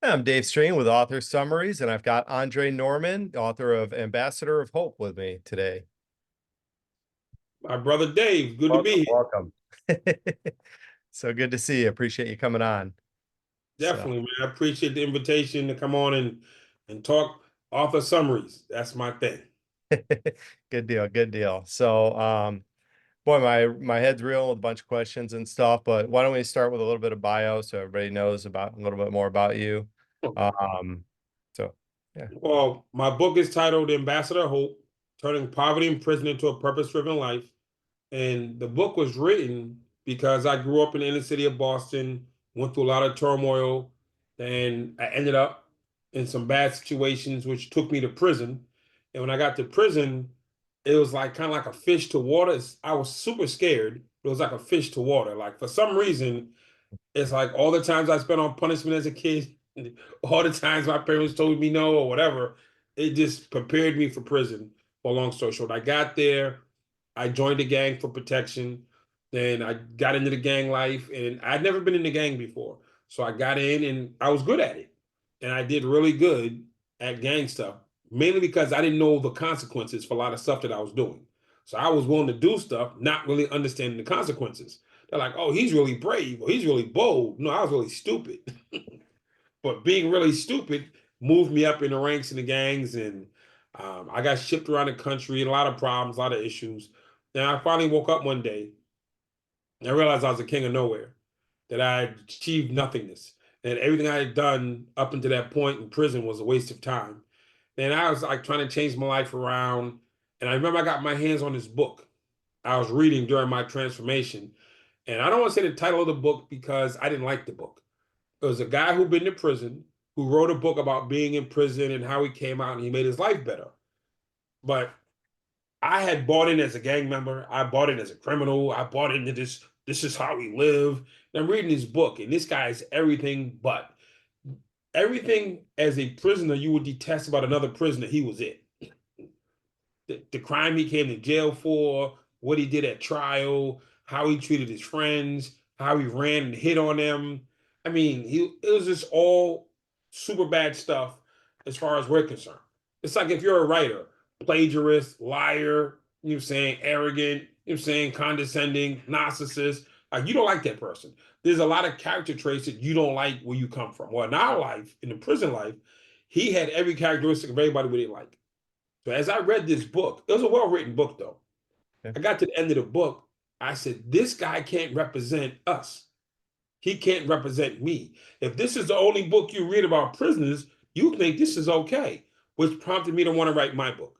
I'm Dave Streen with Author Summaries, and I've got Andre Norman, author of Ambassador of Hope, with me today. My brother Dave, good to Welcome, be here. welcome. So good to see you. Appreciate you coming on. So Definitely, man. I appreciate the invitation to come on and talk author summaries. That's my thing. good deal, good deal. So boy, my head's reeling with a bunch of questions and stuff, but why don't we start with a little bit of bio so everybody knows about a little bit more about you. Um, so yeah. Well, my book is titled Ambassador of Hope, Turning Poverty and Prison into a Purpose-Driven Life. And the book was written because I grew up in the inner city of Boston, went through a lot of turmoil, and I ended up in some bad situations, which took me to prison. And when I got to prison, it was like kind of like a fish to water. I was super scared. It was like a fish to water. Like for some reason, it's like all the times I spent on punishment as a kid, all the times my parents told me no or whatever, it just prepared me for prison. For a long story short, I got there, I joined the gang for protection. Then I got into the gang life, and I'd never been in the gang before. So I got in and I was good at it. And I did really good at gang stuff, mainly because I didn't know the consequences for a lot of stuff that I was doing. So I was willing to do stuff, not really understanding the consequences. They're like, oh, he's really brave or he's really bold. No, I was really stupid. But being really stupid moved me up in the ranks in the gangs, and I got shipped around the country, and a lot of problems, a lot of issues. And I finally woke up one day and I realized I was a king of nowhere, that I had achieved nothingness, and everything I had done up until that point in prison was a waste of time. And I was like trying to change my life around. And I remember I got my hands on this book I was reading during my transformation. And I don't want to say the title of the book because I didn't like the book. It was a guy who'd been to prison who wrote a book about being in prison and how he came out and he made his life better. But I had bought in as a gang member. I bought in as a criminal. I bought into this. This is how we live. And I'm reading this book, and this guy is everything but everything as a prisoner you would detest about another prisoner. He was it. The crime he came to jail for, what he did at trial, how he treated his friends, how he ran and hit on them. I mean, it was just all super bad stuff as far as we're concerned. It's like if you're a writer, plagiarist, liar, you know what I'm saying, arrogant, you know what I'm saying, condescending, narcissist, like you don't like that person. There's a lot of character traits that you don't like where you come from. Well, in our life, in the prison life, he had every characteristic of everybody we didn't like. So as I read this book, it was a well-written book though. Yeah. I got to the end of the book. I said, this guy can't represent us. He can't represent me. If this is the only book you read about prisoners, you think this is okay, which prompted me to want to write my book.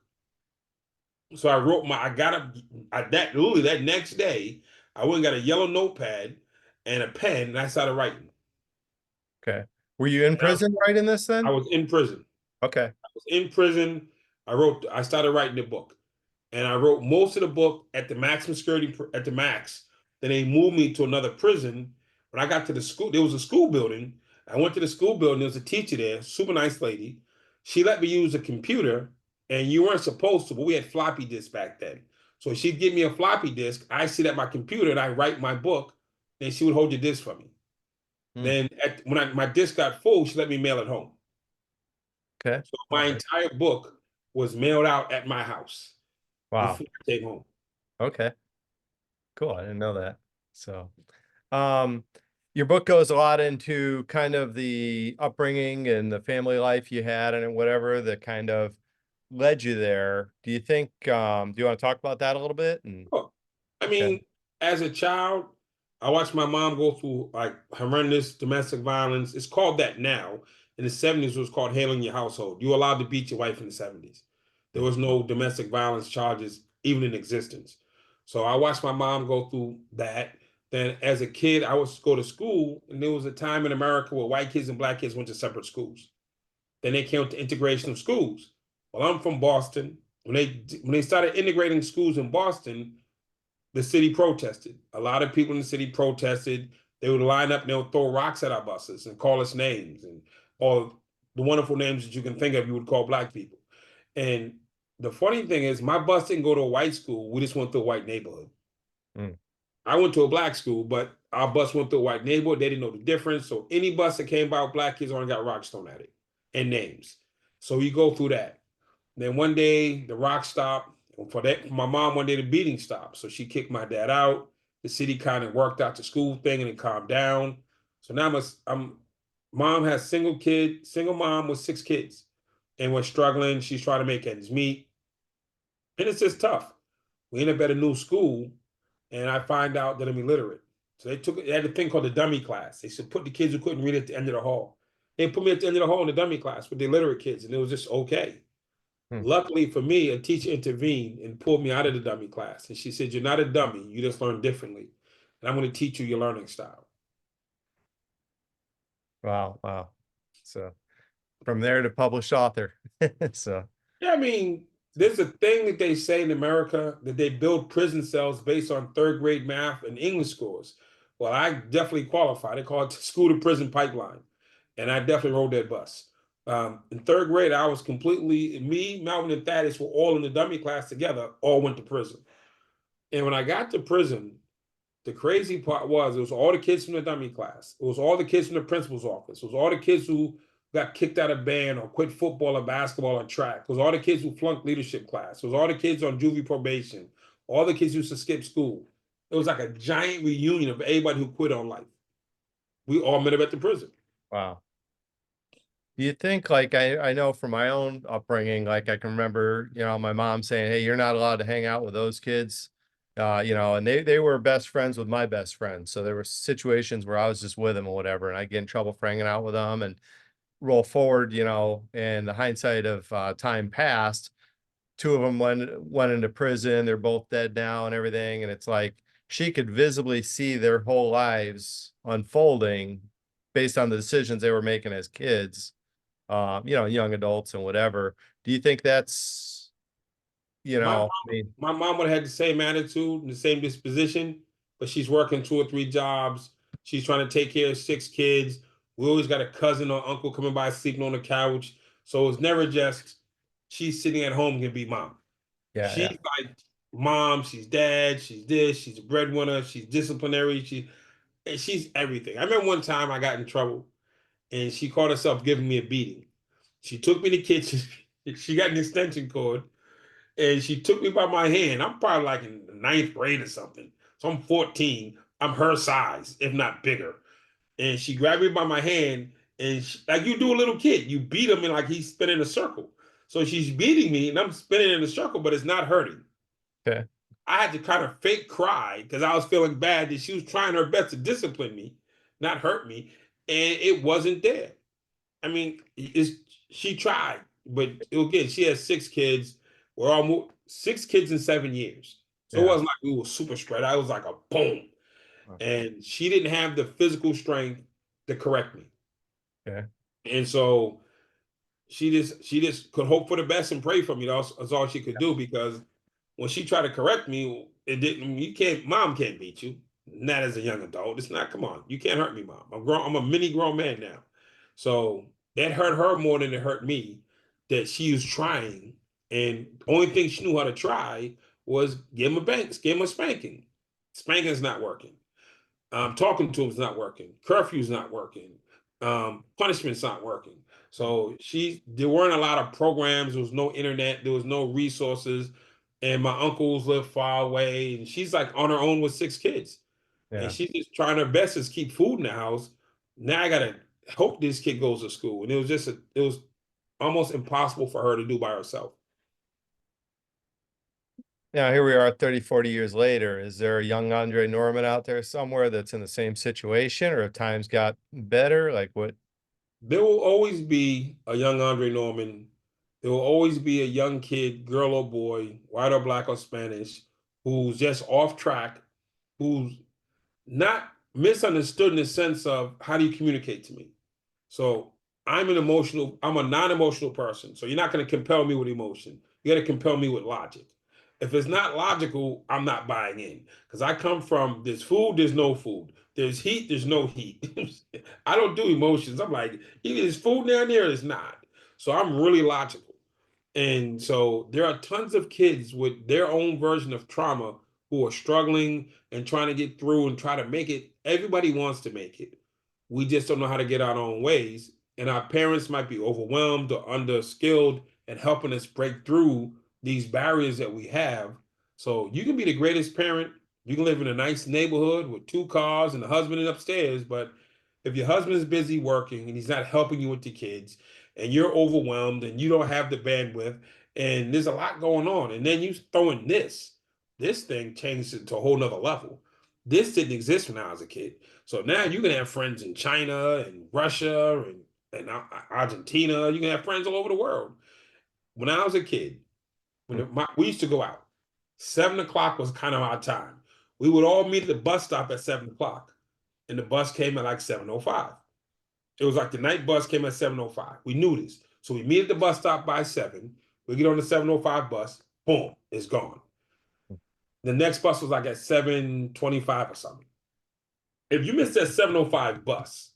So I wrote I got that literally that next day, I went and got a yellow notepad and a pen and I started writing. Okay. Were you in And prison writing this I then? was in prison. Okay. I was in prison. I started writing the book. And I wrote most of the book at the maximum security at the max. Then they moved me to another prison. When I got to the school, there was a school building. I went to the school building. There was a teacher there, super nice lady. She let me use a computer, and you weren't supposed to, but we had floppy disks back then. So she'd give me a floppy disk. I sit at my computer and I write my book, and she would hold the disk for me. Hmm. Then my disk got full, she let me mail it home. Okay. So All my right. entire book was mailed out at my house Wow. before I came home. Okay. Cool. I didn't know that. So, um, your book goes a lot into kind of the upbringing and the family life you had and whatever that kind of led you there. Do you think, do you want to talk about that a little bit? And Oh, I okay. mean, as a child, I watched my mom go through like horrendous domestic violence. It's called that now. In the 70s, it was called hailing your household. You were allowed to beat your wife in the 70s. There was no domestic violence charges even in existence. So I watched my mom go through that. Then as a kid, I would go to school, and there was a time in America where white kids and black kids went to separate schools. Then they came to integration of schools. Well, I'm from Boston. When they started integrating schools in Boston, the city protested. A lot of people in the city protested. They would line up and they would throw rocks at our buses and call us names and all the wonderful names that you can think of, you would call black people. And the funny thing is, my bus didn't go to a white school. We just went to a white neighborhood. Mm. I went to a black school, but our bus went through a white neighborhood. They didn't know the difference. So any bus that came by with black kids only got rocks thrown at it and names. So you go through that. Then one day the rock stopped. For that, my mom one day the beating stopped. So she kicked my dad out. The city kind of worked out the school thing and it calmed down. So now I'm mom has single mom with 6 kids and was struggling. She's trying to make ends meet. And it's just tough. We end up at a new school and I find out that I'm illiterate. So they had a thing called the dummy class. They said put the kids who couldn't read at the end of the hall. They put me at the end of the hall in the dummy class with the illiterate kids, and it was just okay. Hmm. Luckily for me, a teacher intervened and pulled me out of the dummy class. And she said, "You're not a dummy. You just learn differently. And I'm going to teach you your learning style." Wow, wow. So from there to published author. So Yeah, I mean, there's a thing that they say in America that they build prison cells based on third grade math and English scores. Well, I definitely qualify. They call it the school to prison pipeline. And I definitely rode that bus. In third grade, I was completely, me, Melvin, and Thaddeus were all in the dummy class together, all went to prison. And when I got to prison, the crazy part was it was all the kids from the dummy class. It was all the kids from the principal's office. It was all the kids who got kicked out of band or quit football or basketball or track. It was all the kids who flunked leadership class. It was all the kids on juvie probation. All the kids who used to skip school. It was like a giant reunion of everybody who quit on life. We all met up at the prison. wow. You think like I know from my own upbringing, like I can remember, my mom saying, "Hey, you're not allowed to hang out with those kids." And they were best friends with my best friend. So there were situations where I was just with them or whatever, and I get in trouble for hanging out with them and roll forward, in the hindsight of time past, two of them went into prison. They're both dead now and everything. And it's like she could visibly see their whole lives unfolding based on the decisions they were making as kids, young adults and whatever. Do you think that's, My I mean, my mom would have had the same attitude and the same disposition, but she's working 2 or 3 jobs. She's trying to take care of 6 kids. We always got a cousin or uncle coming by sleeping on the couch. So it's never just she's sitting at home can be mom. yeah, She's yeah, like mom, she's dad, she's this, she's a breadwinner, she's disciplinary, she's everything. I remember one time I got in trouble and she caught herself giving me a beating. She took me to the kitchen, she got an extension cord and she took me by my hand. I'm probably like in the ninth grade or something. So I'm 14. I'm her size, if not bigger. And she grabbed me by my hand, and like you do a little kid, you beat him and like he's spinning a circle. So she's beating me, and I'm spinning in a circle, but it's not hurting. okay, I had to kind of fake cry because I was feeling bad that she was trying her best to discipline me, not hurt me, and it wasn't there. I mean, she tried, but again, she has 6 kids. We're almost 6 kids in 7 years. So it yeah, wasn't like we were super spread out. It was like a boom. And she didn't have the physical strength to correct me. okay, And so she just could hope for the best and pray for me. That's all she could do because when she tried to correct me, it didn't. You can't. Mom can't beat you. Not as a young adult. It's not. Come on, you can't hurt me, mom. I'm grown. I'm a mini grown man now. So that hurt her more than it hurt me. That she was trying, and the only thing she knew how to try was give him a spanking. Spanking's not working. Talking to him is not working. Curfew's not working. Punishment's not working. So there weren't a lot of programs. There was no internet. There was no resources. And my uncles live far away. And she's like on her own with 6 kids. And yeah. she's just trying her best to keep food in the house. Now I gotta hope this kid goes to school. And it was almost impossible for her to do by herself. Now here we are 30, 40 years later. Is there a young Andre Norman out there somewhere that's in the same situation, or have times got better? Like what? There will always be a young Andre Norman. There will always be a young kid, girl or boy, white or black or Spanish, who's just off track, who's not misunderstood in the sense of how do you communicate to me? So I'm a non-emotional person. So you're not going to compel me with emotion. You got to compel me with logic. If it's not logical, I'm not buying in because I come from there's food, there's no food. There's heat, there's no heat. I don't do emotions. I'm like, either there's food down there or it's not. So I'm really logical. And so there are tons of kids with their own version of trauma who are struggling and trying to get through and try to make it. Everybody wants to make it. We just don't know how to get our own ways. And our parents might be overwhelmed or underskilled at helping us break through these barriers that we have. So you can be the greatest parent. You can live in a nice neighborhood with 2 cars and a husband is upstairs. But if your husband is busy working and he's not helping you with the kids, and you're overwhelmed and you don't have the bandwidth, and there's a lot going on, and then you throw in this thing changed it to a whole nother level. This didn't exist when I was a kid. So now you can have friends in China and Russia and Argentina. You can have friends all over the world. When I was a kid, we used to go out. 7 o'clock was kind of our time. We would all meet at the bus stop at 7 o'clock, and the bus came at like 7:05. It was like the night bus came at 7:05. We knew this, so we meet at the bus stop by 7. We get on the 7:05 bus. Boom, it's gone. The next bus was like at 7:25 or something. If you miss that 7:05 bus,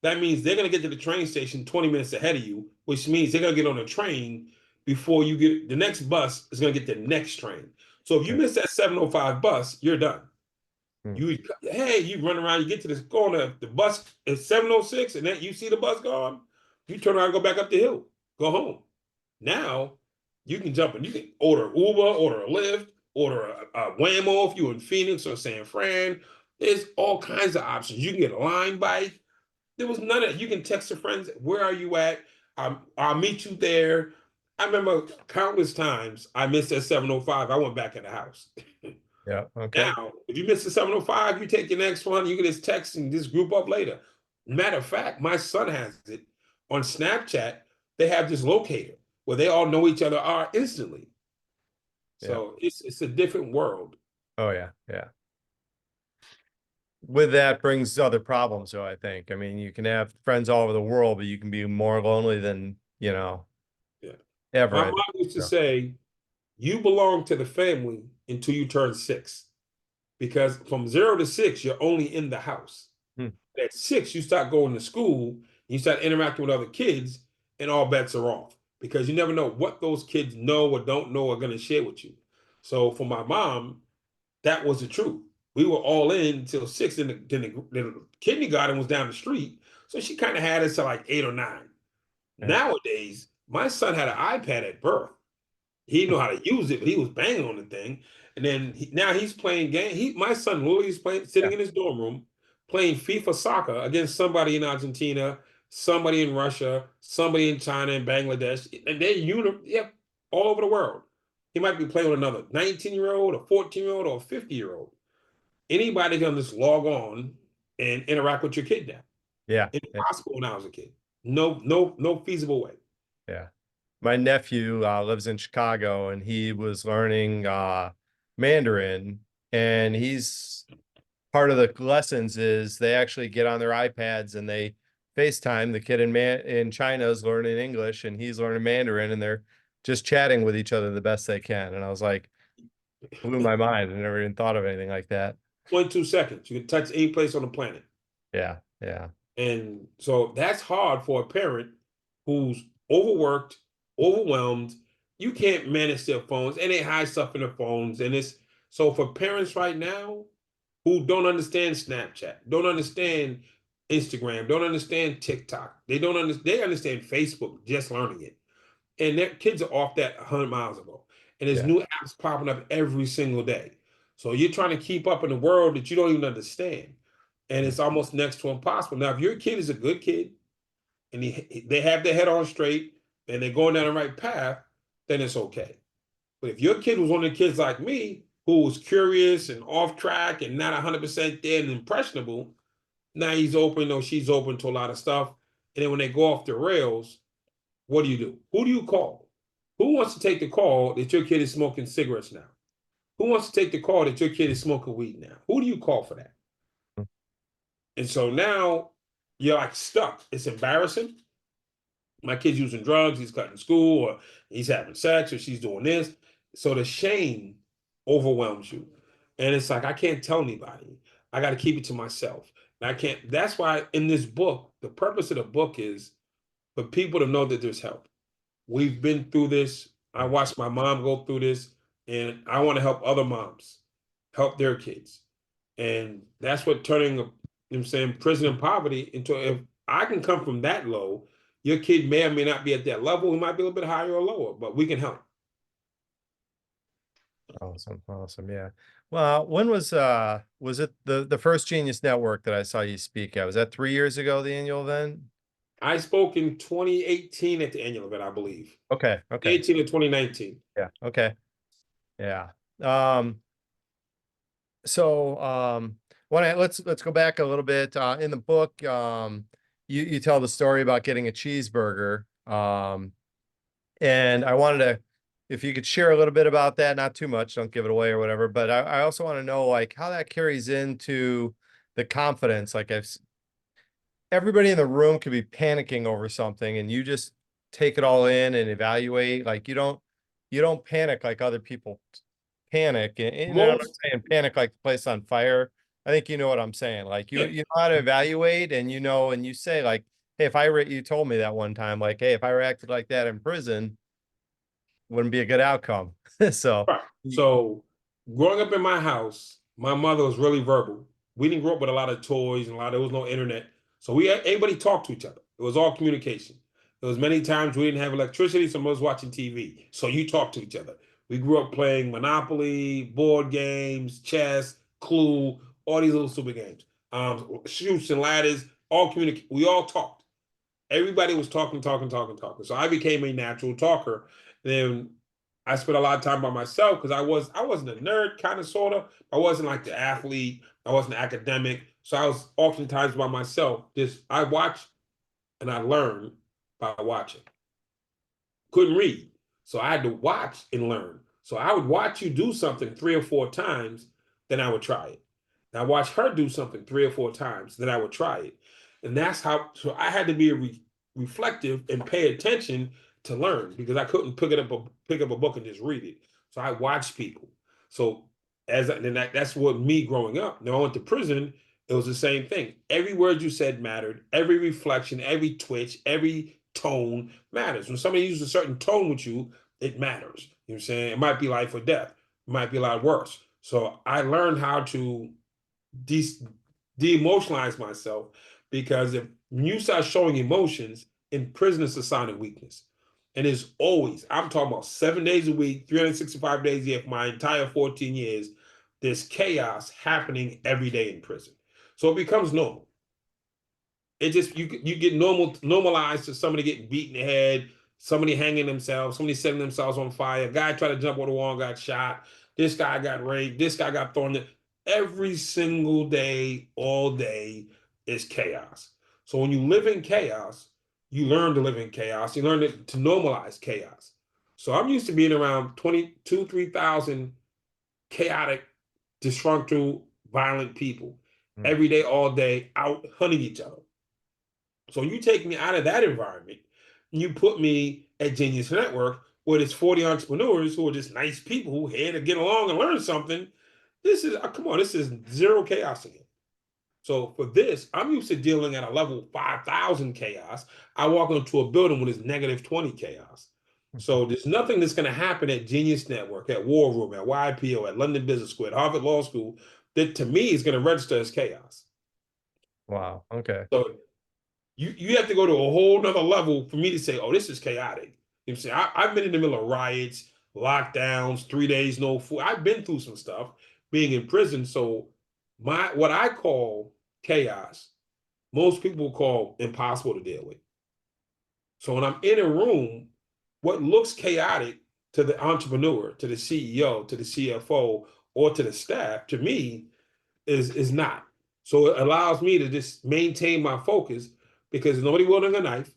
that means they're going to get to the train station 20 minutes ahead of you, which means they're going to get on a train before you get the next bus is going to get the next train. So if you Okay. miss that 7:05 bus, you're done. Hmm. You run around, you get to this corner, the bus is 7:06, and then you see the bus gone, you turn around and go back up the hill, go home. Now you can jump and you can order Uber, order a Lyft, order a Waymo if you're in Phoenix or San Fran. There's all kinds of options. You can get a line bike. There was none of it. You can text your friends, where are you at? I'll meet you there. I remember countless times I missed that 7:05. I went back in the house. Yeah. Okay. Now, if you miss the 7:05, you take your next one, you can just text and just group up later. Matter of fact, my son has it on Snapchat. They have this locator where they all know each other are instantly. Yeah. So it's a different world. Oh yeah. Yeah. With that brings other problems, though, I think. I mean, you can have friends all over the world, but you can be more lonely than, Yeah. ever. My I mom think. used to So, say, you belong to the family until you turn 6. Because from 0 to 6, you're only in the house. hmm, At 6, you start going to school, you start interacting with other kids, and all bets are off because you never know what those kids know or don't know are going to share with you. So for my mom, that was the truth. We were all in until 6. Then the kindergarten was down the street, so she kind of had us to like 8 or 9. yeah. Nowadays, my son had an iPad at birth. He didn't know how to use it, but he was banging on the thing. And then now he's playing game. My son literally is playing, Yeah. sitting in his dorm room, playing FIFA soccer against somebody in Argentina, somebody in Russia, somebody in China and Bangladesh, and yeah, all over the world. He might be playing with another 19-year-old, a 14-year-old, or a 50-year-old. Anybody can just log on and interact with your kid now. Yeah. Yeah. Impossible when I was a kid. No feasible way. Yeah. My nephew lives in Chicago, and he was learning Mandarin, and he's part of the lessons is they actually get on their iPads and they FaceTime. The kid in China is learning English and he's learning Mandarin, and they're just chatting with each other the best they can. And I was like, blew my mind. I never even thought of anything like that. 0.2 seconds. You can touch any place on the planet. Yeah, yeah, And so that's hard for a parent who's overworked, overwhelmed. You can't manage their phones and they hide stuff in their phones. And it's so for parents right now who don't understand Snapchat, don't understand Instagram, don't understand TikTok, they understand Facebook, just learning it. And their kids are off that 100 miles ago. And there's yeah, new apps popping up every single day. So you're trying to keep up in a world that you don't even understand. And it's almost next to impossible. Now, if your kid is a good kid and they have their head on straight and they're going down the right path, then it's okay. But if your kid was one of the kids like me, who was curious and off track and not 100% there and impressionable, now he's open or she's open to a lot of stuff. And then when they go off the rails, what do you do? Who do you call? Who wants to take the call that your kid is smoking cigarettes now? Who wants to take the call that your kid is smoking weed now? Who do you call for that? And so now you're like stuck. It's embarrassing. My kid's using drugs, he's cutting school, or he's having sex, or she's doing this. So the shame overwhelms you. And it's like, I can't tell anybody. I got to keep it to myself. And I can't, that's why in this book, the purpose of the book is for people to know that there's help. We've been through this. I watched my mom go through this, and I want to help other moms help their kids. And that's what turning, you know what I'm saying, prison and poverty into, if I can come from that low, your kid may or may not be at that level. We might be a little bit higher or lower, but we can help. Awesome. Awesome. Yeah. Well, when was it the first Genius Network that I saw you speak at? Was that 3 years ago, the annual event? I spoke in 2018 at the annual event, I believe. Okay. Okay. 18 to 2019. Yeah. Okay. Yeah. Um, let's go back a little bit. In the book, you tell the story about getting a cheeseburger. And I wanted to, if you could share a little bit about that, not too much, don't give it away or whatever, but I also want to know like how that carries into the confidence. Like if everybody in the room could be panicking over something and you just take it all in and evaluate, like you don't panic like other people panic. And I'm not Most, saying panic like the place on fire. I think you know what I'm saying. Like you yeah, you know how to evaluate and you know, and you say like, hey, if I you told me that one time, like, hey, if I reacted like that in prison, wouldn't be a good outcome. So, right. So growing up in my house, my mother was really verbal. We didn't grow up with a lot of toys and there was no internet. So everybody talked to each other. It was all communication. There was many times we didn't have electricity, someone was watching TV. So you talked to each other. We grew up playing Monopoly, board games, chess, Clue, all these little stupid games. Shoots and ladders, all communicate. We all talked. Everybody was talking, talking, talking, talking. So I became a natural talker. Then I spent a lot of time by myself because I wasn't a nerd, kind of sort of. I wasn't like the athlete. I wasn't academic. So I was oftentimes by myself. Just I watched and I learned by watching. Couldn't read. So I had to watch and learn. So I would watch you do something 3 or 4 times, then I would try it. And I watched her do something 3 or 4 times, then I would try it. And that's how, so I had to be reflective and pay attention to learn because I couldn't pick up a book and just read it. So I watched people. So that's what me growing up. Now I went to prison, it was the same thing. Every word you said mattered, every reflection, every twitch, every tone matters. When somebody uses a certain tone with you, it matters. You know what I'm saying? It might be life or death. It might be a lot worse. So I learned how to de emotionalize myself because if you start showing emotions in prison, it's a sign of weakness. And it's always, I'm talking about 7 days a week, 365 days a year for my entire 14 years, there's chaos happening every day in prison. So it becomes normal. It just you get normalized to somebody getting beat in the head, somebody hanging themselves, somebody setting themselves on fire, a guy tried to jump over the wall and got shot, this guy got raped, this guy got thrown in. Every single day, all day is chaos. So when you live in chaos, you learn to live in chaos. You learn to normalize chaos. So I'm used to being around 22, 3,000 chaotic, dysfunctional, violent people mm, every day, all day, out hunting each other. So you take me out of that environment, and you put me at Genius Network, where there's 40 entrepreneurs who are just nice people who here to get along and learn something. This is come on, this is zero chaos again. So for this, I'm used to dealing at a level 5,000 chaos. I walk into a building when it's -20 chaos. So there's nothing that's going to happen at Genius Network, at War Room, at YPO, at London Business School, at Harvard Law School that to me is going to register as chaos. wow. Okay. So you have to go to a whole nother level for me to say, oh, this is chaotic. You know what I'm saying? I've been in the middle of riots, lockdowns, 3 days, no food. I've been through some stuff being in prison. So what I call chaos, most people call impossible to deal with. So when I'm in a room, what looks chaotic to the entrepreneur, to the CEO, to the CFO, or to the staff, to me, is not. So it allows me to just maintain my focus because there's nobody wielding a knife.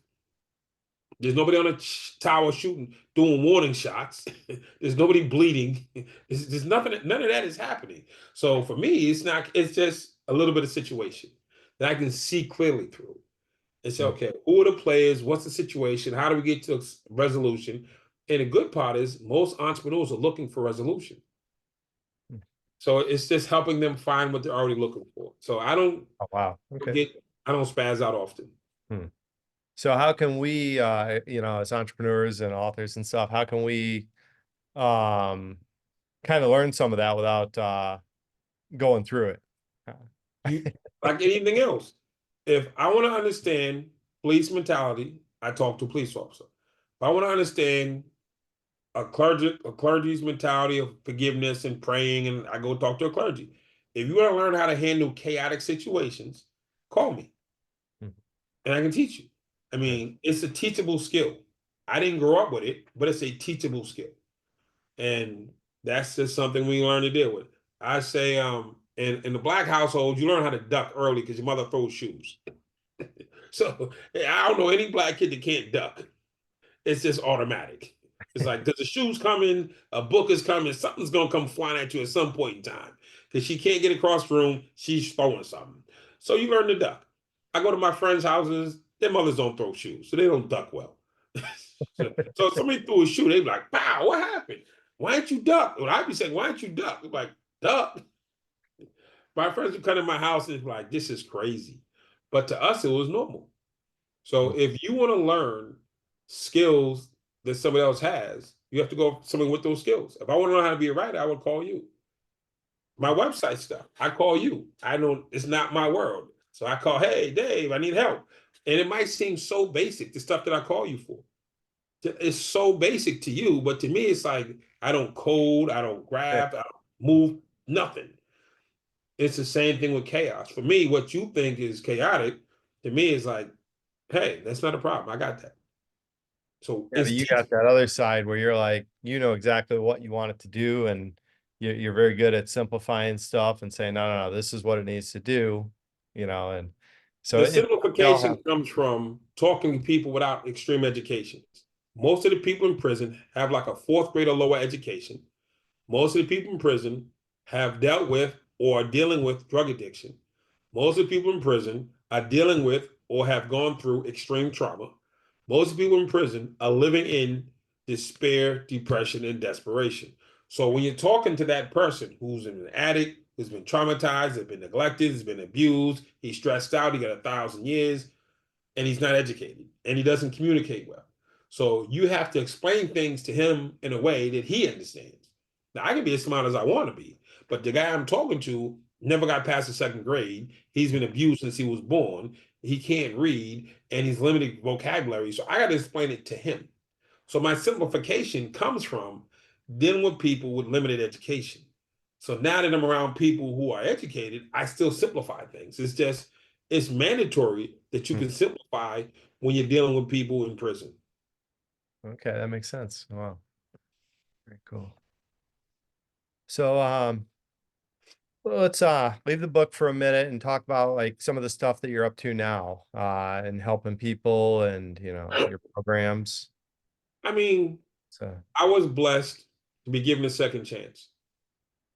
There's nobody on a tower shooting, doing warning shots. There's nobody bleeding. There's nothing, none of that is happening. So for me, it's not, it's just a little bit of situation that I can see clearly through. It's Mm, okay, who are the players? What's the situation? How do we get to resolution? And the good part is most entrepreneurs are looking for resolution. mm. So it's just helping them find what they're already looking for. So Oh, wow. Okay. get, I don't spaz out often. Hmm. So how can we, as entrepreneurs and authors and stuff, how can we, um, kind of learn some of that without, going through it. You like anything else. If I want to understand police mentality, I talk to a police officer. If I want to understand a clergy's mentality of forgiveness and praying, and I go talk to a clergy. If you want to learn how to handle chaotic situations, call me Mhm. and I can teach you. I Right. mean, it's a teachable skill. I didn't grow up with it, but it's a teachable skill. And that's just something we learn to deal with. I say, in the black household, you learn how to duck early because your mother throws shoes. So I don't know any black kid that can't duck. It's just automatic. It's like, because the shoes coming, a book is coming, something's gonna come flying at you at some point in time. Because she can't get across the room, she's throwing something. So you learn to duck. I go to my friends' houses, their mothers don't throw shoes, so they don't duck well. So if somebody threw a shoe, they'd be like, "Wow, what happened? Why didn't you duck?" Well, I'd be saying, "Why didn't you duck?" I'm like, "Duck." My friends would come to my house and be like, "This is crazy," but to us, it was normal. So if you want to learn skills that somebody else has, you have to go somebody with those skills. If I want to learn how to be a writer, I would call you. My website stuff, I call you. I don't, it's not my world. So I call, hey, Dave, I need help. And it might seem so basic, the stuff that I call you for. It's so basic to you, but to me, it's like I don't code, I don't Yeah. grab, I don't move, nothing. It's the same thing with chaos. For me, what you think is chaotic, to me, is like, hey, that's not a problem. I got that. So Yeah, but it's you got teachable. that other side where you're like, you know exactly what you want it to do, and you're very good at simplifying stuff and saying, no, no, no, this is what it needs to do, and so The we all simplification have. comes from talking to people without extreme education. Most of the people in prison have like a fourth grade or lower education. Most of the people in prison have dealt with or are dealing with drug addiction. Most of the people in prison are dealing with or have gone through extreme trauma. Most people in prison are living in despair, depression, and desperation. So when you're talking to that person who's an addict, who's been traumatized, has been neglected, has been abused, he's stressed out, he got 1,000 years, and he's not educated and he doesn't communicate well. So you have to explain things to him in a way that he understands. Now, I can be as smart as I want to be, but the guy I'm talking to never got past the second grade. He's been abused since he was born. He can't read and he's limited vocabulary. So I got to explain it to him. So my simplification comes from dealing with people with limited education. So now that I'm around people who are educated, I still simplify things. It's mandatory that you Hmm. can simplify when you're dealing with people in prison. Okay, that makes sense. Wow, very cool. So well, let's leave the book for a minute and talk about like some of the stuff that you're up to now, and helping people and your programs. I mean, So I was blessed to be given a second chance.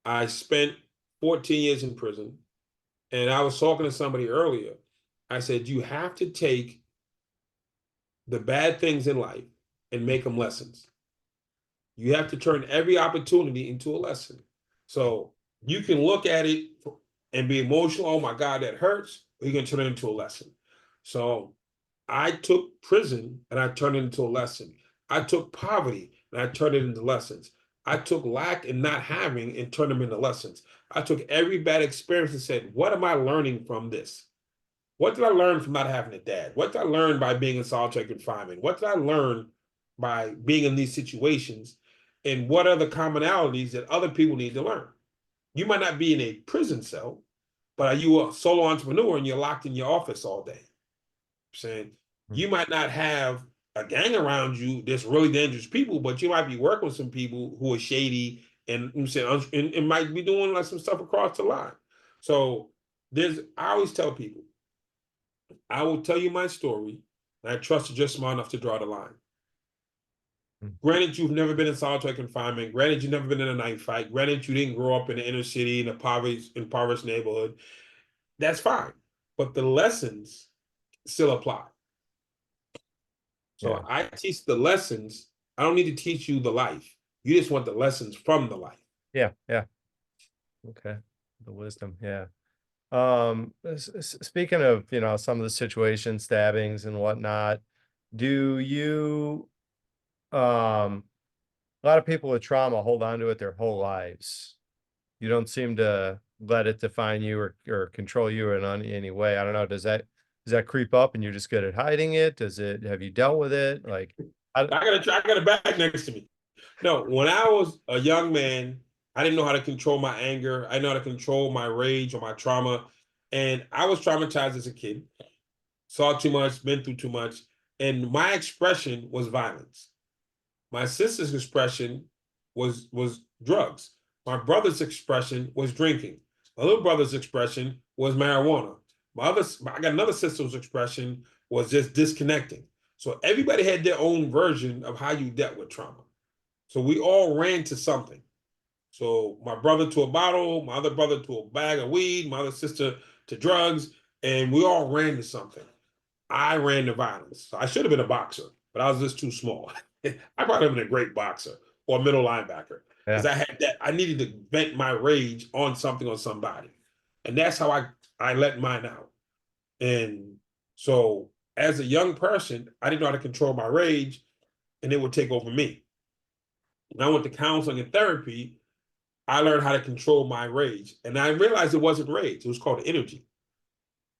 I spent 14 years in prison, and I was talking to somebody earlier. I said, you have to take the bad things in life and make them lessons. You have to turn every opportunity into a lesson. So you can look at it and be emotional. Oh my God, that hurts. Or you can turn it into a lesson. So I took prison and I turned it into a lesson. I took poverty and I turned it into lessons. I took lack and not having and turned them into lessons. I took every bad experience and said, what am I learning from this? What did I learn from not having a dad? What did I learn by being in solitary confinement? What did I learn by being in these situations? And what are the commonalities that other people need to learn? You might not be in a prison cell, but are you a solo entrepreneur and you're locked in your office all day? I'm saying mm, you might not have a gang around you that's really dangerous people, but you might be working with some people who are shady and I'm saying and might be doing like some stuff across the line. So I always tell people I will tell you my story, and I trust that you're smart enough to draw the line. mm, Granted, you've never been in solitary confinement. Granted, you've never been in a knife fight. Granted, you didn't grow up in the inner city in a impoverished neighborhood. That's fine, but the lessons still apply. yeah, So I teach the lessons. I don't need to teach you the life. You just want the lessons from the life. yeah, yeah. Okay, the wisdom, yeah. Speaking of some of the situations, stabbings and whatnot, do you a lot of people with trauma hold on to it their whole lives. You don't seem to let it define you or control you in any way. I don't know. Does that creep up and you're just good at hiding it? Have you dealt with it? Like, I, I got a bag next to me. No, when I was a young man, I didn't know how to control my anger. I didn't know how to control my rage or my trauma. And I was traumatized as a kid, saw too much, been through too much. And my expression was violence. My sister's expression was drugs. My brother's expression was drinking. My little brother's expression was marijuana. I got another sister's expression was just disconnecting. So everybody had their own version of how you dealt with trauma. So we all ran to something. So my brother to a bottle, my other brother to a bag of weed, my other sister to drugs, and we all ran to something. I ran to violence. So I should have been a boxer, but I was just too small. I probably have been a great boxer or a middle linebacker because yeah. I had that. I needed to vent my rage on something or somebody, and that's how I let mine out. And so as a young person, I didn't know how to control my rage, and it would take over me. When I went to counseling and therapy, I learned how to control my rage, and I realized it wasn't rage; it was called energy.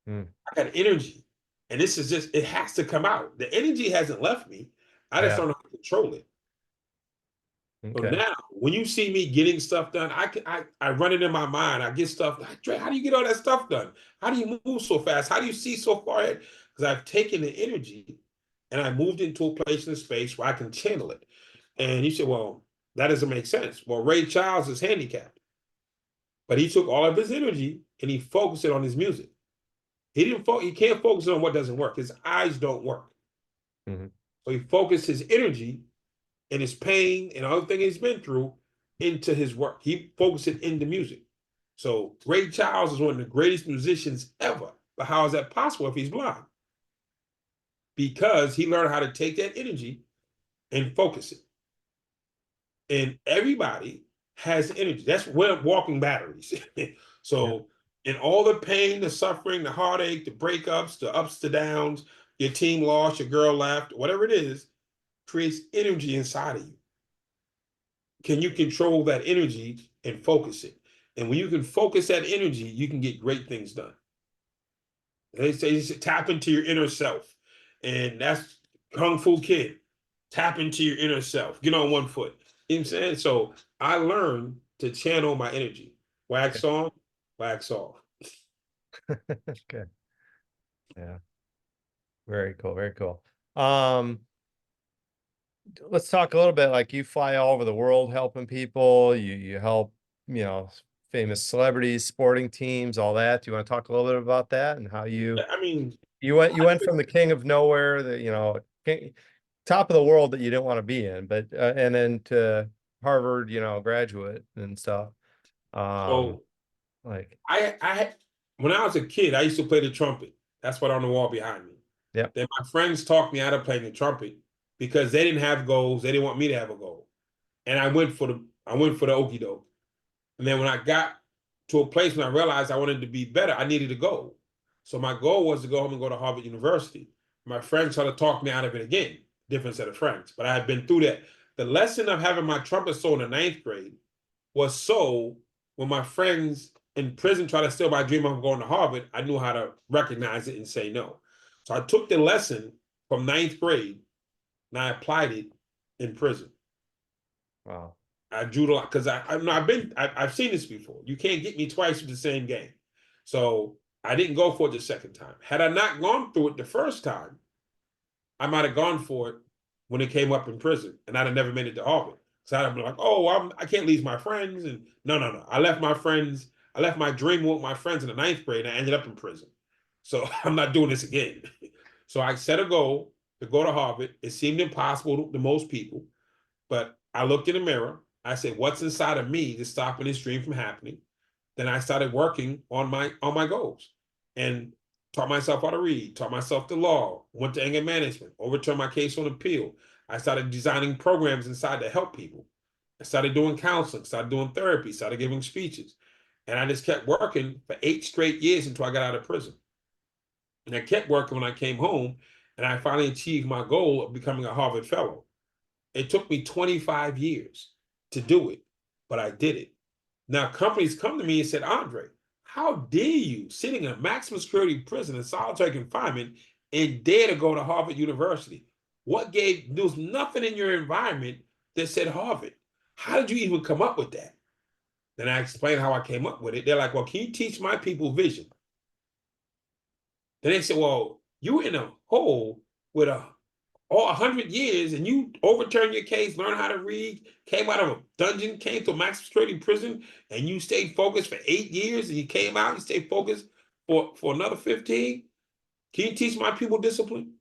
Mm, I got energy. And this is just, it has to come out. The energy hasn't left me. I just yeah. don't know how to control it. So Okay. now, when you see me getting stuff done, I run it in my mind. I get stuff. Dre, how do you get all that stuff done? How do you move so fast? How do you see so far ahead? Because I've taken the energy and I moved into a place in a space where I can channel it. And you say, well, that doesn't make sense. Well, Ray Charles is handicapped, but he took all of his energy and he focused it on his music. He can't focus on what doesn't work. His eyes don't work. Hmm. So he focused his energy and his pain and other things he's been through into his work. He focused it into music. So Ray Charles is one of the greatest musicians ever. But how is that possible if he's blind? Because he learned how to take that energy and focus it. And everybody has energy. That's where walking batteries. Yeah. So in all the pain, the suffering, the heartache, the breakups, the ups, the downs, your team lost, your girl left, whatever it is, creates energy inside of you. Can you control that energy and focus it? And when you can focus that energy, you can get great things done. They say you should tap into your inner self. And that's Kung Fu Kid. Tap into your inner self. Get on one foot. You know what I'm saying? So I learned to channel my energy. Wax on, wax off. Okay. Yeah. Very cool. Very cool. Um, let's talk a little bit, like, you fly all over the world helping people. You help, you know, famous celebrities, sporting teams, all that. Do you want to talk a little bit about that and how I mean, you went from the king of nowhere, the, you know, top of the world that you didn't want to be in, but and then to Harvard, you know, graduate and stuff. Um, so like, I when I was a kid, I used to play the trumpet. That's what on the wall behind me. yeah. Then my friends talked me out of playing the trumpet because they didn't have goals. They didn't want me to have a goal. And I went for the okie doke. And then when I got to a place when I realized I wanted to be better, I needed a goal. So my goal was to go home and go to Harvard University. My friends tried to talk me out of it again, different set of friends. But I had been through that. The lesson of having my trumpet solo in the ninth grade was so when my friends in prison tried to steal my dream of going to Harvard, I knew how to recognize it and say no. So I took the lesson from ninth grade and I applied it in prison. Wow. I drew the line because I've seen this before. You can't get me twice with the same game. So I didn't go for it the second time. Had I not gone through it the first time, I might have gone for it when it came up in prison, and I'd have never made it to Harvard. So I'd have been like, "Oh, I can't leave my friends." And no. I left my friends. I left my dream with my friends in the ninth grade, and I ended up in prison. So I'm not doing this again. So I set a goal to go to Harvard. It seemed impossible to most people. But I looked in the mirror. I said, "What's inside of me that's stopping this dream from happening?" Then I started working on my goals, and taught myself how to read, taught myself the law, went to anger management, overturned my case on appeal. I started designing programs inside to help people. I started doing counseling, started doing therapy, started giving speeches, and I just kept working for 8 straight years until I got out of prison. And I kept working when I came home, and I finally achieved my goal of becoming a Harvard Fellow. It took me 25 years to do it, but I did it. Now, companies come to me and said, Andre, how dare you sitting in a maximum security prison in solitary confinement and dare to go to Harvard University? There was nothing in your environment that said Harvard. How did you even come up with that? Then I explained how I came up with it. They're like, well, can you teach my people vision? Then they said, well, you were in a hole with 100 years and you overturned your case, learned how to read, came out of a dungeon, came to a maximum security prison, and you stayed focused for 8 years and you came out and stayed focused for another 15. Can you teach my people discipline?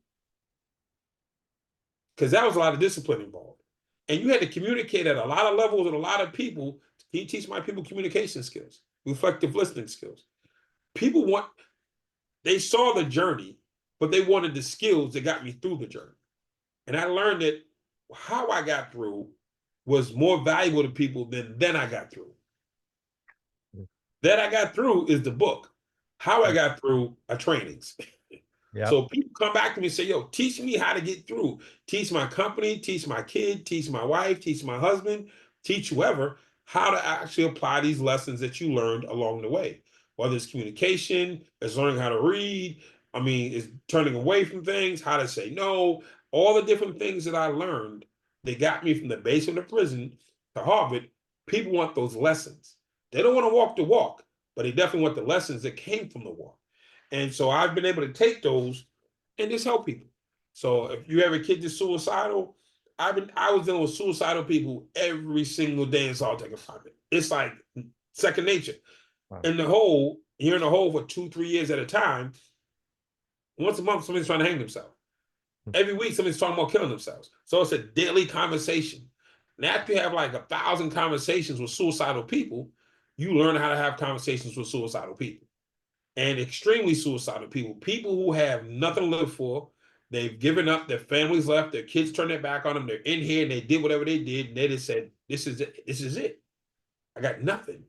Because that was a lot of discipline involved. And you had to communicate at a lot of levels with a lot of people. Can you teach my people communication skills, reflective listening skills? People they saw the journey, but they wanted the skills that got me through the journey. And I learned that how I got through was more valuable to people than then I got through. That I got through is the book. How I got through are trainings. Yep. So people come back to me and say, yo, teach me how to get through. Teach my company, teach my kid, teach my wife, teach my husband, teach whoever how to actually apply these lessons that you learned along the way. Whether it's communication, it's learning how to read, I mean, it's turning away from things, how to say no, all the different things that I learned that got me from the basement of prison to Harvard. People want those lessons. They don't want to walk the walk, but they definitely want the lessons that came from the walk. And so I've been able to take those and just help people. So if you have a kid that's suicidal, I was dealing with suicidal people every single day in solitary confinement. It's like second nature. Wow. You're in the hole for 2-3 years at a time. Once a month, somebody's trying to hang themselves. Every week, somebody's talking about killing themselves. So it's a daily conversation. And after you have like 1,000 conversations with suicidal people, you learn how to have conversations with suicidal people and extremely suicidal people who have nothing to live for. They've given up, their families left, their kids turned their back on them. They're in here and they did whatever they did. And they just said, this is it. This is it. I got nothing.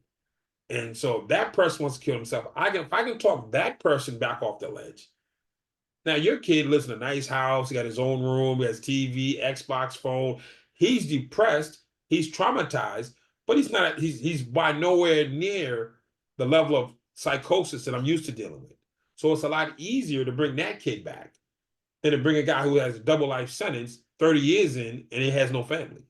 And so that person wants to kill himself. If I can talk that person back off the ledge. Now your kid lives in a nice house, he got his own room, he has TV, Xbox phone. He's depressed, he's traumatized, but he's by nowhere near the level of psychosis that I'm used to dealing with. So it's a lot easier to bring that kid back than to bring a guy who has a double life sentence 30 years in and he has no family.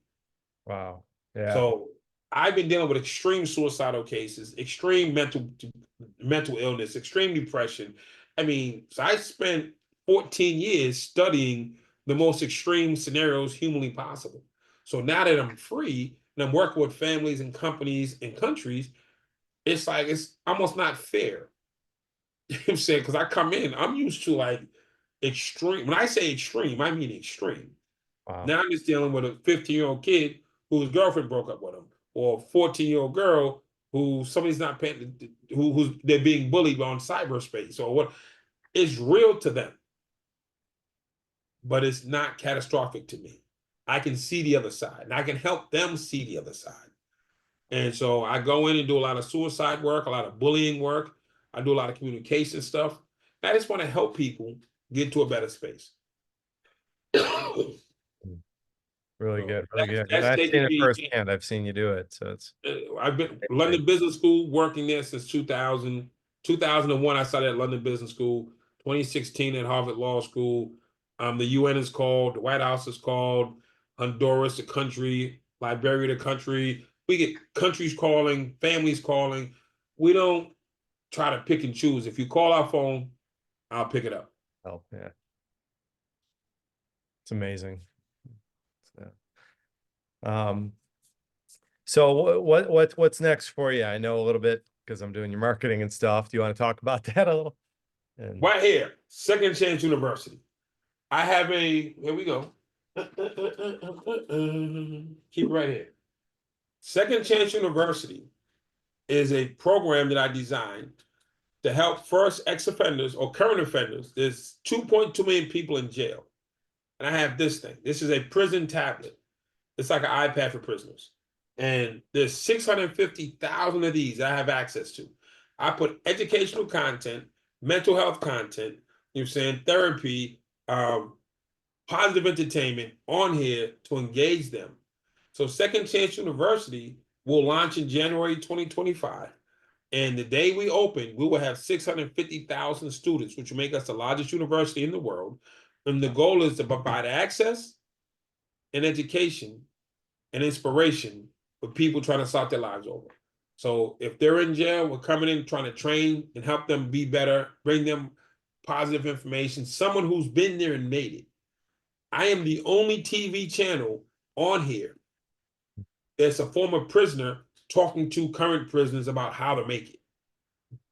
Wow. Yeah. So I've been dealing with extreme suicidal cases, extreme mental illness, extreme depression. I mean, so I spent 14 years studying the most extreme scenarios humanly possible. So now that I'm free and I'm working with families and companies and countries, it's like it's almost not fair. You know what I'm saying? Because I come in, I'm used to like extreme. When I say extreme, I mean extreme. Wow. Now I'm just dealing with a 15-year-old kid whose girlfriend broke up with him, or a 14-year-old girl who somebody's not paying, who's they're being bullied on cyberspace or what. It's real to them, but it's not catastrophic to me. I can see the other side, and I can help them see the other side. And so I go in and do a lot of suicide work, a lot of bullying work. I do a lot of communication stuff. I just want to help people get to a better space. Really So good. Really good. And that's I've seen taken it me. firsthand. I've seen you do it. So it's I've been amazing. London Business School, working there since 2000. 2001, I started at London Business School. 2016 at Harvard Law School. The UN is called, the White House is called, Honduras, the country, Liberia, the country. We get countries calling, families calling. We don't try to pick and choose. If you call our phone, I'll pick it up. Oh, yeah. It's amazing. So, um, so what's next for you? I know a little bit because I'm doing your marketing and stuff. Do you want to talk about that a little? And Right here, Second Chance University. I have here we go. Keep it right here. Second Chance University is a program that I designed to help first ex-offenders or current offenders. There's 2.2 million people in jail. And I have this thing. This is a prison tablet. It's like an iPad for prisoners. And there's 650,000 of these I have access to. I put educational content, mental health content, you know what I'm saying, therapy, positive entertainment on here to engage them. So Second Chance University will launch in January 2025. And the day we open, we will have 650,000 students, which will make us the largest university in the world. And the goal is to provide access and education and inspiration for people trying to start their lives over. So if they're in jail, we're coming in trying to train and help them be better, bring them positive information, someone who's been there and made it. I am the only TV channel on here that's a former prisoner talking to current prisoners about how to make it.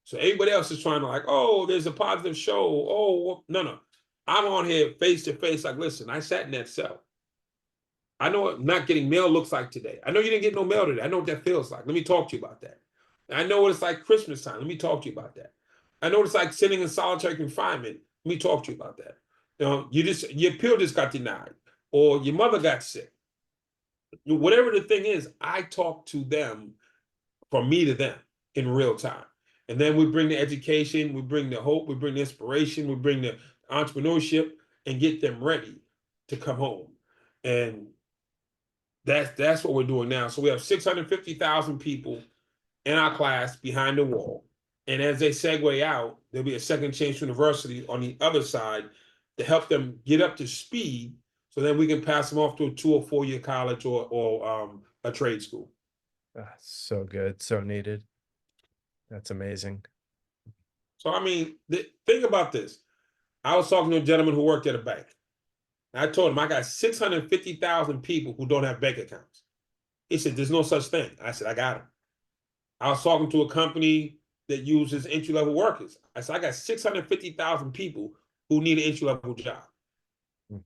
So everybody else is trying to like, oh, there's a positive show. Oh, no, no. I'm on here face to face. Like, listen, I sat in that cell. I know what not getting mail looks like today. I know you didn't get no mail today. I know what that feels like. Let me talk to you about that. I know what it's like Christmas time. Let me talk to you about that. I know what it's like sitting in solitary confinement. Let me talk to you about that. You know, your pill just got denied, or your mother got sick. Whatever the thing is, I talk to them from me to them in real time. And then we bring the education, we bring the hope, we bring the inspiration, we bring the entrepreneurship and get them ready to come home. And that's what we're doing now. So we have 650,000 people in our class behind the wall. And as they segue out, there'll be a second chance university on the other side to help them get up to speed so then we can pass them off to a 2 or 4 year college or a trade school. So good. So needed. That's amazing. So, I mean, think about this. I was talking to a gentleman who worked at a bank. I told him I got 650,000 people who don't have bank accounts. He said, there's no such thing. I said, I got them. I was talking to a company that uses entry level workers. I said, I got 650,000 people who need an entry level job. Mm.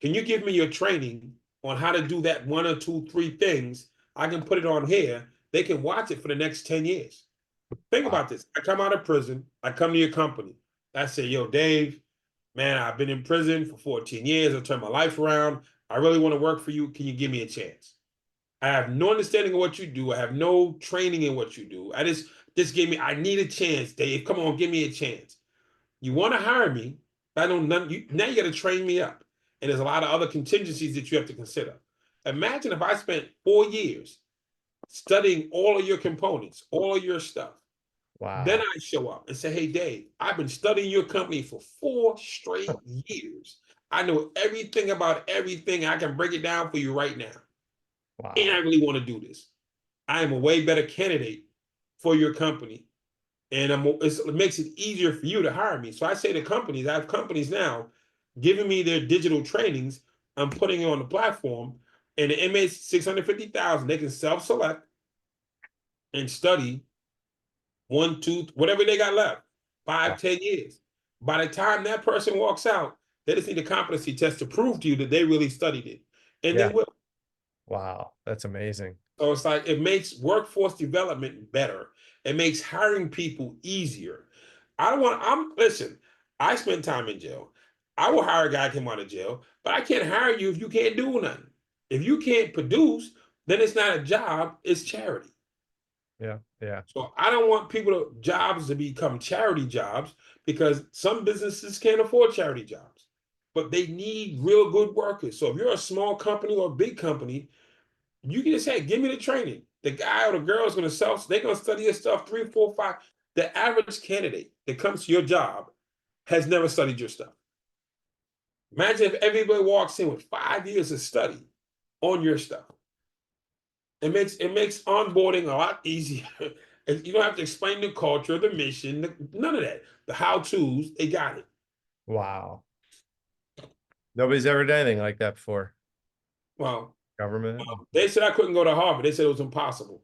Can you give me your training on how to do that 1 or 2, 3 things? I can put it on here. They can watch it for the next 10 years. Think Wow. about this. I come out of prison. I come to your company. I say, yo, Dave, man, I've been in prison for 14 years. I turned my life around. I really want to work for you. Can you give me a chance? I have no understanding of what you do. I have no training in what you do. Just give me, I need a chance, Dave. Come on, give me a chance. You want to hire me, but I don't none you now you got to train me up. And there's a lot of other contingencies that you have to consider. Imagine if I spent 4 years studying all of your components, all of your stuff. Then Wow. I show up and say, hey, Dave, I've been studying your company for 4 straight years. I know everything about everything. I can break it down for you right now. And I Wow. really want to do this. I am a way better candidate for your company. And it makes it easier for you to hire me. So I say to companies, I have companies now giving me their digital trainings. I'm putting it on the platform. And the inmates, 650,000, they can self-select and study 1, 2, whatever they got left, Wow. 5, 10 years. By the time that person walks out, they just need a competency test to prove to you that they really studied it. And they Yeah. will. Wow. That's amazing. So it's like it makes workforce development better. It makes hiring people easier. I don't want, listen, I spent time in jail. I will hire a guy who came out of jail, but I can't hire you if you can't do nothing. If you can't produce, then it's not a job, it's charity. Yeah. Yeah. So I don't want jobs to become charity jobs because some businesses can't afford charity jobs, but they need real good workers. So if you're a small company or a big company, you can just say, give me the training. The guy or the girl is going to they're going to study your stuff 3, 4, 5. The average candidate that comes to your job has never studied your stuff. Imagine if everybody walks in with 5 years of study on your stuff. It makes onboarding a lot easier. You don't have to explain the culture, the mission, none of that. The how-tos, they got it. Wow. Nobody's ever done anything like that before. Well, Government. they said I couldn't go to Harvard. They said it was impossible.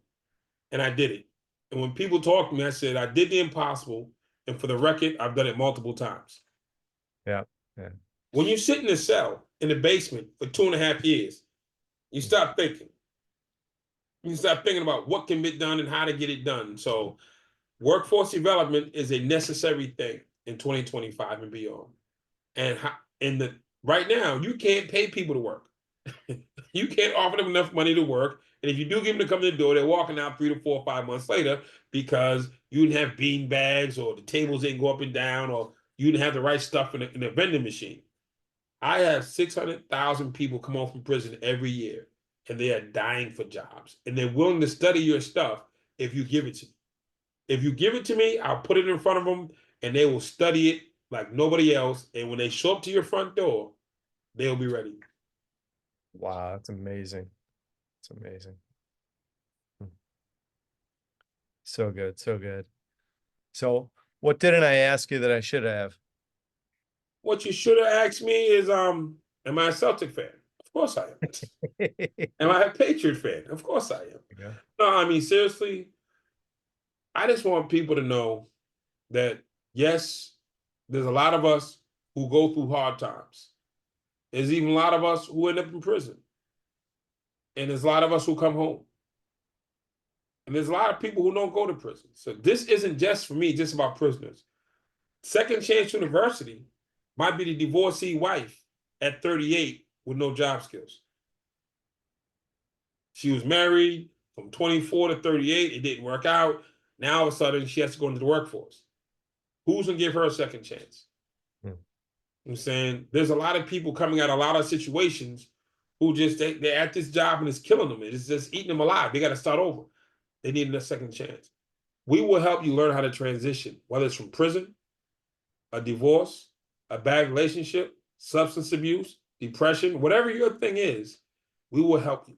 And I did it. And when people talk to me, I said, I did the impossible. And for the record, I've done it multiple times. Yeah. Yeah. When you sit in a cell in the basement for 2.5 years, you start thinking. You start thinking about what can be done and how to get it done. So workforce development is a necessary thing in 2025 and beyond. And right now, you can't pay people to work. You can't offer them enough money to work. And if you do give them to come to the door, they're walking out 3 to 4 or 5 months later because you didn't have bean bags or the tables didn't go up and down or you didn't have the right stuff in the vending machine. I have 600,000 people come home from prison every year. and they are dying for jobs, and they're willing to study your stuff if you give it to me. If you give it to me, I'll put it in front of them, and they will study it like nobody else. And when they show up to your front door, they'll be ready. Wow, that's amazing. It's amazing. Hmm. So good, so good. So, what didn't I ask you that I should have? What you should have asked me is, am I a Celtic fan? Of course I am. There Am I a Patriot fan? Of course I am. you go. No, I mean, seriously, I just want people to know that, yes, there's a lot of us who go through hard times. There's even a lot of us who end up in prison. And there's a lot of us who come home. And there's a lot of people who don't go to prison. So this isn't just for me, just about prisoners. Second Chance University might be the divorcee wife at 38 with no job skills. She was married from 24 to 38. It didn't work out. Now all of a sudden she has to go into the workforce. Who's going to give her a second chance? Hmm. I'm saying there's a lot of people coming out of a lot of situations who just they're at this job and it's killing them. It's just eating them alive. They got to start over. They need a second chance. We will help you learn how to transition, whether it's from prison, a divorce, a bad relationship, substance abuse, depression, whatever your thing is, we will help you.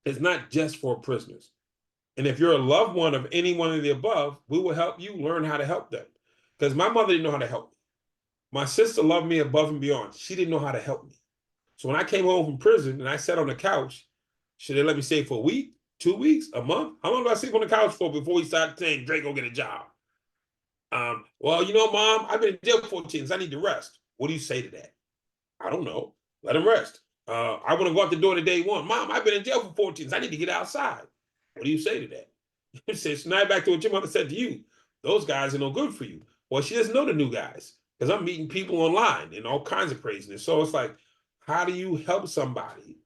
It's not just for prisoners. And if you're a loved one of any one of the above, we will help you learn how to help them. Because my mother didn't know how to help me. My sister loved me above and beyond. She didn't know how to help me. So when I came home from prison and I sat on the couch, should they let me stay for a week, 2 weeks, a month? How long do I sleep on the couch for before we start saying, Drake, go get a job? Well, Mom, I've been in jail for 14 years. I need to rest. What do you say to that? I don't know. Let him rest. I want to go out the door to day one. Mom, I've been in jail for 14 years. I need to get outside. What do you say to that? You say, snap back to what your mother said to you. Those guys are no good for you. Well, she doesn't know the new guys because I'm meeting people online and all kinds of craziness. So it's like, how do you help somebody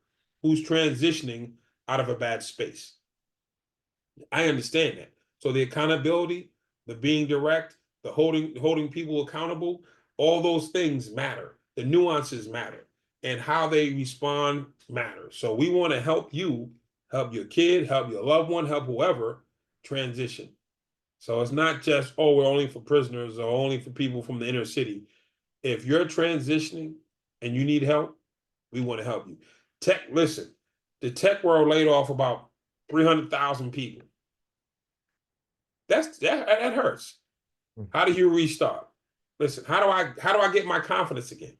who's transitioning out of a bad space? I understand that. So the accountability, the being direct, the holding people accountable, all those things matter. The nuances matter, and how they respond matters. So we want to help you, help your kid, help your loved one, help whoever transition. So it's not just, oh, we're only for prisoners or only for people from the inner city. If you're transitioning and you need help, we want to help you. Listen, the tech world laid off about 300,000 people. That hurts. Hmm. How do you restart? Listen, how do I get my confidence again?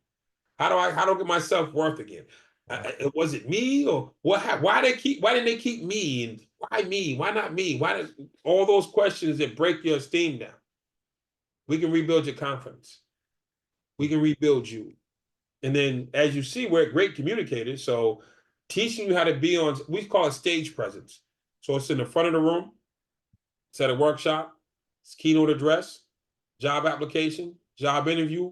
How do I get my self-worth again? Wow. Was it me or what? Why didn't they keep me, and why me? Why not me? Why does all those questions that break your esteem down? We can rebuild your confidence. We can rebuild you. And then, as you see, we're great communicators. So, teaching you how to be on, we call it stage presence. So, it's in the front of the room, it's at a workshop, it's keynote address, job application, job interview,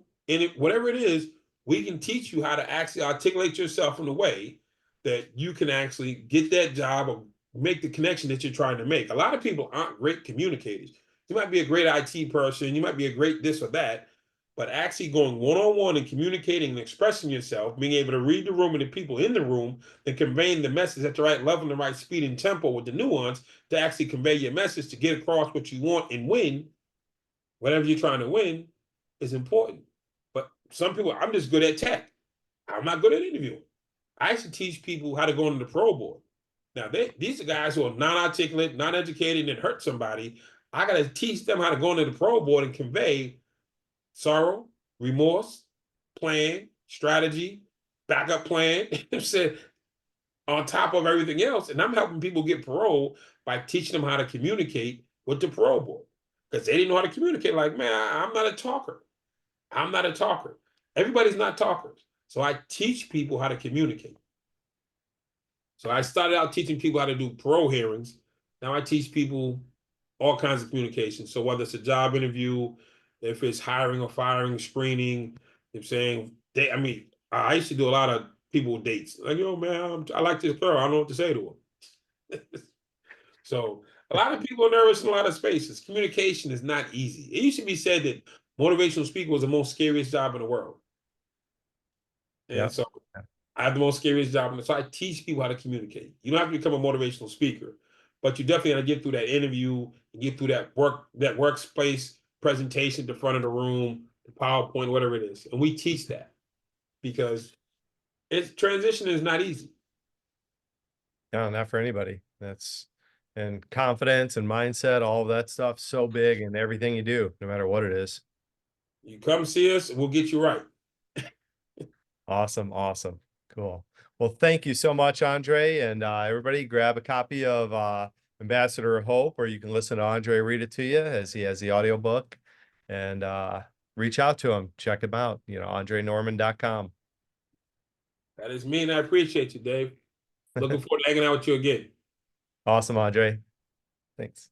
whatever it is, we can teach you how to actually articulate yourself in a way that you can actually get that job or make the connection that you're trying to make. A lot of people aren't great communicators. You might be a great IT person, you might be a great this or that, but actually going one-on-one and communicating and expressing yourself, being able to read the room and the people in the room, and conveying the message at the right level and the right speed and tempo with the nuance to actually convey your message to get across what you want and win, whatever you're trying to win, is important. But some people, I'm just good at tech. I'm not good at interviewing. I actually teach people how to go into the parole board. Now, these are guys who are non-articulate, non-educated, and hurt somebody. I got to teach them how to go into the parole board and convey sorrow, remorse, plan, strategy, backup plan. Said on top of everything else, and I'm helping people get parole by teaching them how to communicate with the parole board because they didn't know how to communicate. Like, man, I'm not a talker. I'm not a talker. Everybody's not talkers. So I teach people how to communicate. So I started out teaching people how to do parole hearings. Now I teach people all kinds of communication. So whether it's a job interview, if it's hiring or firing, screening, if saying, I used to do a lot of people with dates. Like, man, I like this girl. I don't know what to say to her. So a lot of people are nervous in a lot of spaces. Communication is not easy. It used to be said that motivational speaker was the most scariest job in the world. Yeah. And so I have the most scariest job, so I teach people how to communicate. You don't have to become a motivational speaker, but you definitely got to get through that interview and get through that workspace presentation, the front of the room, the PowerPoint, whatever it is, and we teach that because it's transition is not easy. No, not for anybody. That's and confidence and mindset, all of that stuff, so big in everything you do, no matter what it is. You come see us, and we'll get you right. Awesome, awesome. Cool. Well, thank you so much, Andre. And everybody grab a copy of Ambassador of Hope, or you can listen to Andre read it to you as he has the audiobook. And reach out to him. Check him out, andrenorman.com. That is me, and I appreciate you, Dave. Looking forward to hanging out with you again. Awesome, Andre. Thanks.